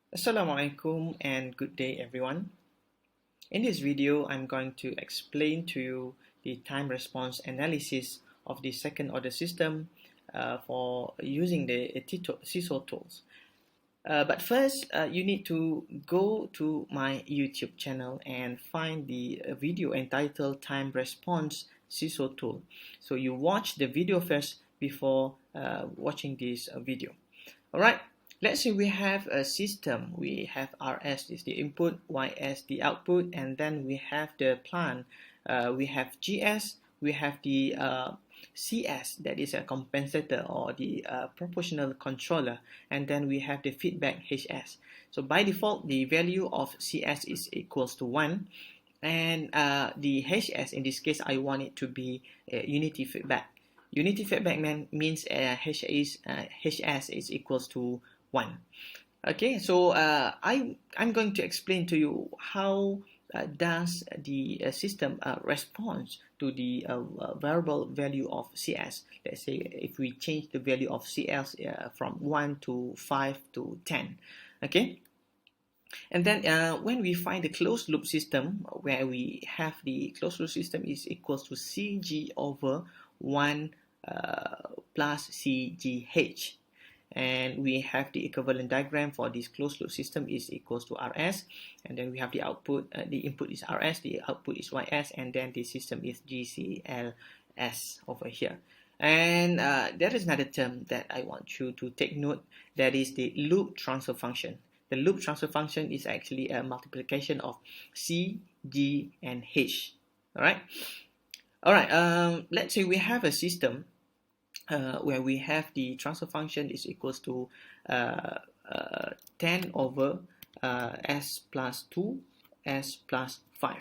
Assalamualaikum and good day everyone. In this video, I'm going to explain to you the time response analysis of the second order system for using the SISO tools. But first, you need to go to my YouTube channel and find the video entitled Time Response SISO Tool. So you watch the video first before watching this video. Alright, let's say we have a system. We have RS is the input, YS the output, and then we have the plant. We have GS, we have the CS, that is a compensator or the proportional controller, and then we have the feedback HS. So by default, the value of CS is equals to 1, and the HS, in this case, I want it to be unity feedback. Unity feedback means HS is equals to 1. Okay, so I'm going to explain to you how does the system respond to the variable value of CS. Let's say if we change the value of CS from 1 to 5 to 10. Okay. And then when we find the closed loop system, where we have the closed loop system is equals to CG over 1 plus CGH. And we have the equivalent diagram for this closed loop system is equals to RS, and then we have the output, the input is RS, the output is YS, and then the system is GCLS over here. And there is another term that I want you to take note, that is the loop transfer function. The loop transfer function is actually a multiplication of C, G, and H. Alright, let's say we have a system where we have the transfer function is equals to 10 over s plus 2, s plus 5.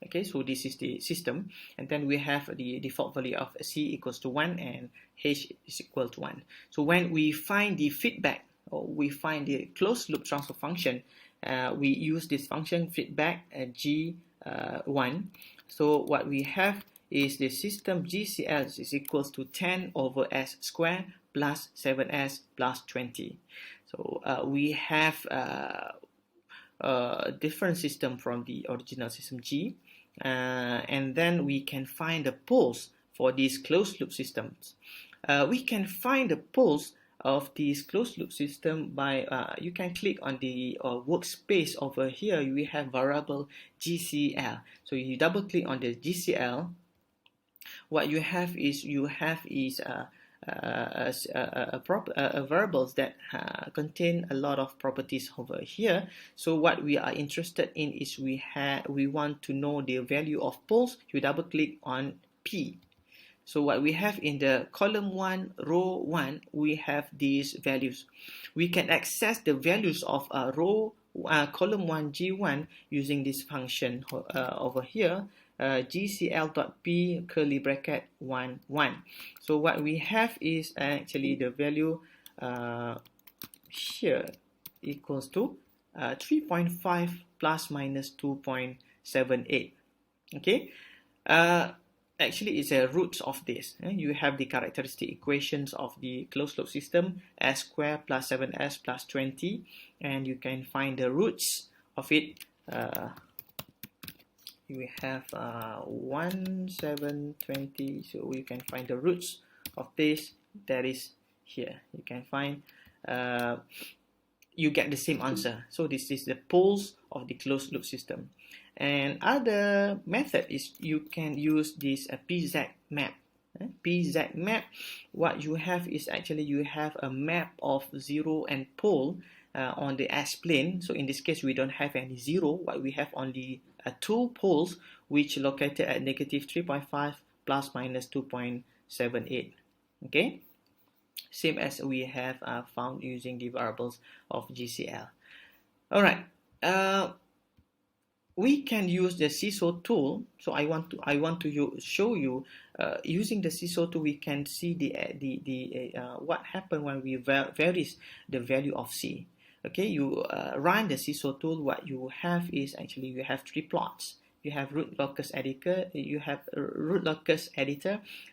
Okay, so this is the system, and then we have the default value of C equals to 1 and H is equal to 1. So when we find the feedback, or we find the closed loop transfer function, we use this function feedback G1. So what we have is the system GCL is equals to 10 over s squared plus 7s plus 20. So we have a different system from the original system G, and then we can find the poles for these closed loop systems. We can find the poles of this closed loop system by you can click on the workspace over here. We have variable GCL. So you double click on the GCL. What you have is variables that contain a lot of properties over here. So what we are interested in is we want to know the value of poles. You double click on P. So what we have in the column 1, row 1, we have these values. We can access the values of column 1 G1 using this function over here. GCL.P curly bracket 1 1. So what we have is actually the value here equals to 3.5 plus minus 2.78. Okay, actually it's a roots of this. You have the characteristic equations of the closed loop system, s squared plus 7s plus 20, and you can find the roots of it. We have 1, 7, 20, so you can find the roots of this. That is here. You can find you get the same answer. So this is the poles of the closed loop system. And other method is you can use this PZ map. PZ map, what you have is actually you have a map of 0 and pole on the S-plane. So in this case, we don't have any 0, but we have only 2 poles which located at negative 3.5 plus minus 2.78. Okay, same as we have found using the variables of GCL. Alright, we can use the SISO tool. So I want to show you using the SISO tool. We can see the what happened when we varies the value of C. Okay, you run the SISO tool. What you have is actually you have 3 plots. You have root locus editor.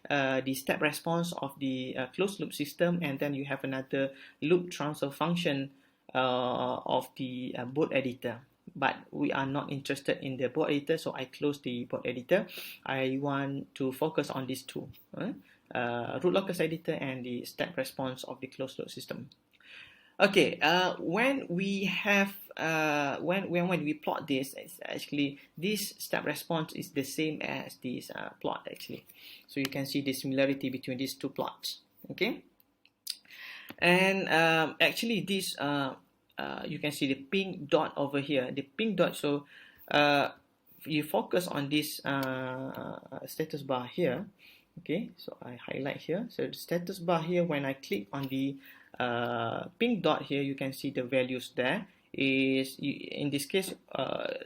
The step response of the closed loop system, and then you have another loop transfer function of the board editor. But we are not interested in the board editor, so I close the board editor. I want to focus on these two, root locus editor and the step response of the closed loop system. Okay, when we have when we plot this, it's actually this step response is the same as this plot actually. So you can see the similarity between these two plots. Okay, and actually this you can see the pink dot over here. The pink dot. So you focus on this status bar here. Okay, so I highlight here. So the status bar here, when I click on the pink dot here, you can see the values there is, in this case,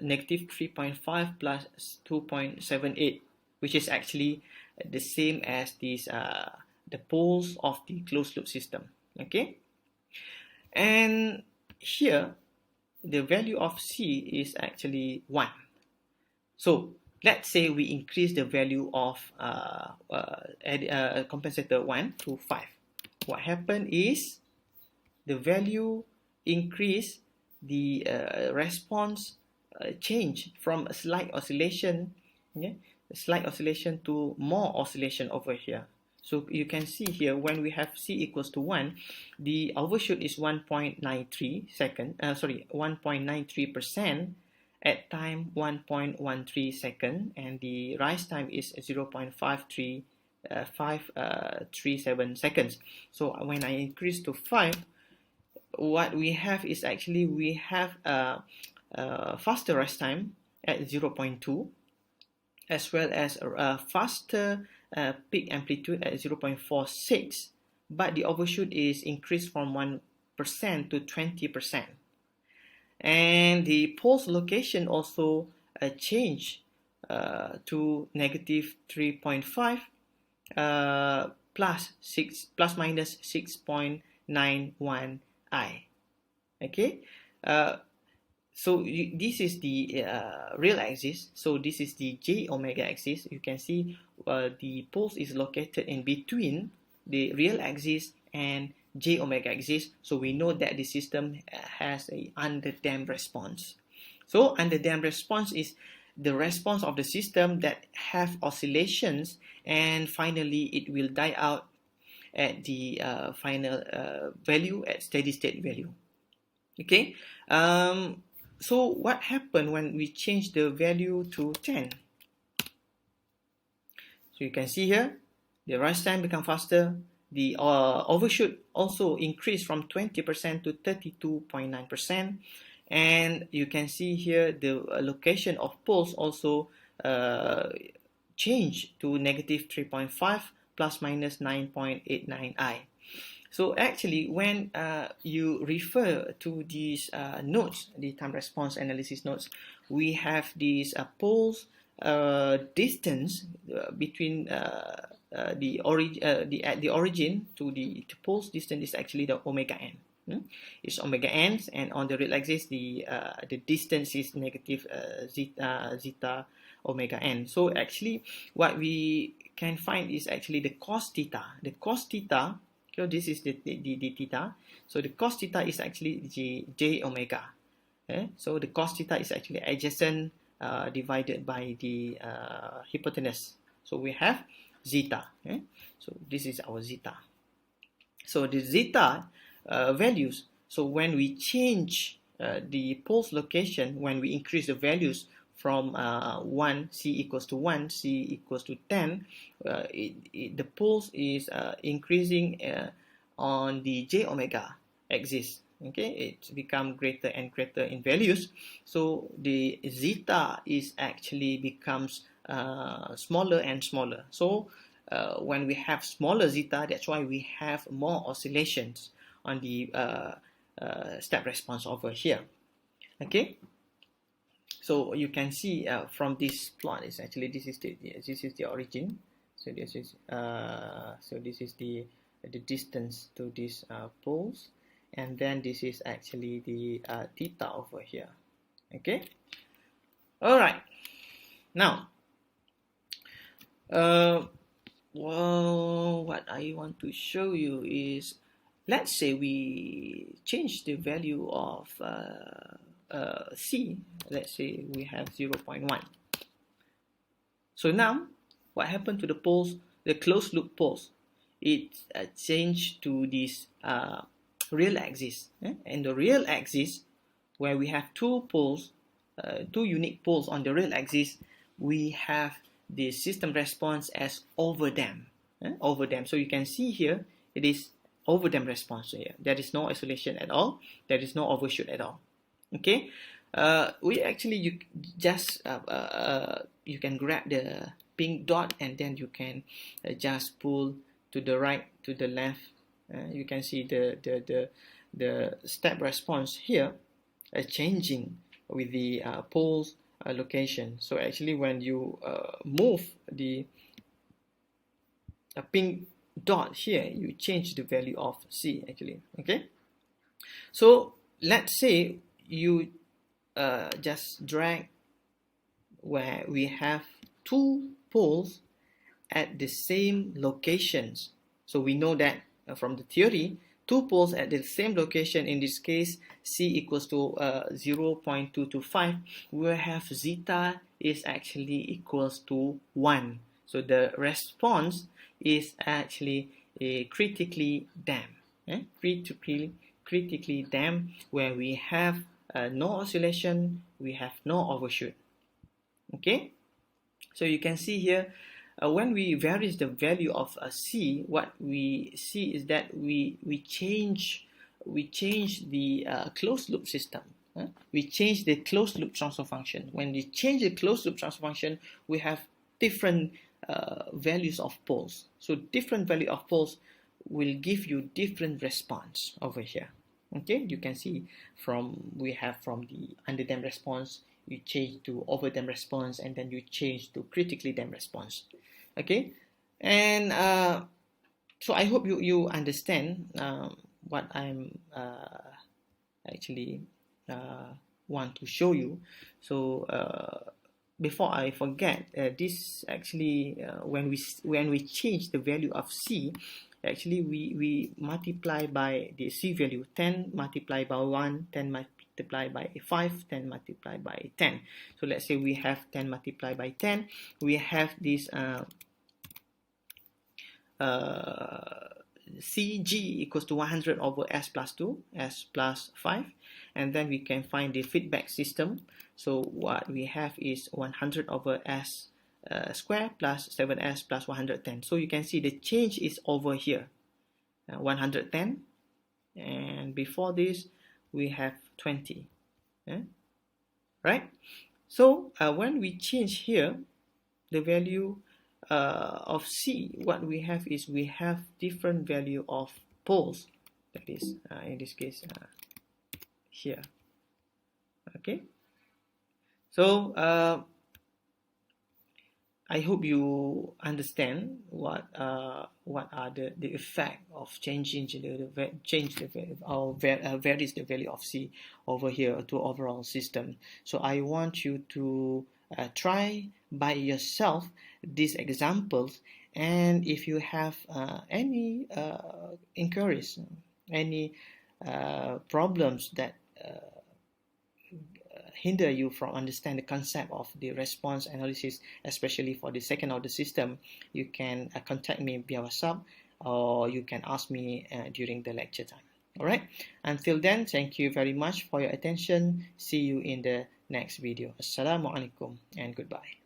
negative 3.5 plus 2.78, which is actually the same as this the poles of the closed loop system. Okay, and here the value of C is actually 1. So let's say we increase the value of compensator 1 to 5. What happened is the value increase, the response change from a slight oscillation, a slight oscillation to more oscillation over here. So you can see here, when we have C equals to 1, the overshoot is 1.93%, at time 1.13 second, and the rise time is 0.537 seconds. So when I increase to 5, what we have is actually we have a faster rise time at 0.2, as well as a faster peak amplitude at 0.46, but the overshoot is increased from 1% to 20%. And the pulse location also changed to negative 3.5 plus minus 6.91 I. Okay, so this is the real axis. So this is the J omega axis. You can see the pulse is located in between the real axis and J omega axis. So we know that the system has a underdamped response. So underdamped response is the response of the system that have oscillations, and finally it will die out at the final value, at steady state value. Okay, so what happened when we change the value to 10? So you can see here the rise time become faster. The overshoot also increased from 20% to 32.9%, and you can see here the location of pulse also changed to negative 3.5 plus minus 9.89 I. So actually, when you refer to these notes, the time response analysis notes, we have these pulse distance between the origin to the pulse distance is actually the omega n. It's omega n, and on the real axis the distance is negative zeta omega n. So actually, what we can find is actually the cos theta. The cos theta. So this is the theta. So the cos theta is actually j omega. So the cos theta is actually adjacent divided by the hypotenuse. So we have zeta. So this is our zeta. So the zeta values. So when we change the pulse location, when we increase the values from 1, C equals to 1, C equals to 10, the pulse is increasing on the j omega axis. Okay, it's become greater and greater in values. So the zeta is actually becomes smaller and smaller. So when we have smaller zeta, that's why we have more oscillations on the step response over here. Okay. So you can see from this plot is actually this is the origin. So this is the distance to this poles, and then this is actually the theta over here. Okay. All right. Now, well, what I want to show you is let's say we change the value of C. Let's say we have 0.1. So now, what happened to the poles, the closed loop poles? It changed to this real axis. And the real axis, where we have two poles, two unique poles on the real axis, we have the system response as overdamped. Overdamped. So you can see here, it is overdamped response here. There is no isolation at all. There is no overshoot at all. Okay. We actually you can grab the pink dot and then you can just pull to the right, to the left. You can see the step response here changing with the poles location. So actually, when you move the pink dot here, you change the value of C actually. Okay. So let's say you just drag where we have two poles at the same locations. So we know that from the theory, two poles at the same location, in this case C equals to 0.225, we have zeta is actually equals to 1. So the response is actually critically damped. Critically damped, where we have no oscillation, we have no overshoot. Okay, so you can see here when we vary the value of C, what we see is that we change the closed loop system. We change the closed loop transfer function. When we change the closed loop transfer function, we have different values of poles. So different value of poles will give you different response over here. Okay, you can see we have from the underdamped response, you change to overdamped response, and then you change to critically damped response. Okay, and so I hope you understand what I'm actually want to show you. So before I forget, this actually when we change the value of C, actually we multiply by the C value, 10 multiplied by 1, 10 multiplied by 5, 10 multiplied by 10. So let's say we have 10 multiplied by 10. We have this Cg equals to 100 over S plus 2, S plus 5. And then we can find the feedback system. So what we have is 100 over S square plus 7S plus 110. So you can see the change is over here, 110, and before this we have 20, right? So when we change here the value of C, what we have is we have different value of poles, that is in this case here. Okay, so I hope you understand what are the effect of changing varies the value of C over here to overall system. So I want you to try by yourself these examples, and if you have any inquiries, any problems that hinder you from understanding the concept of the response analysis, especially for the second order system, you can contact me via WhatsApp, or you can ask me during the lecture time. All right, until then, thank you very much for your attention. See you in the next video. Assalamualaikum and goodbye.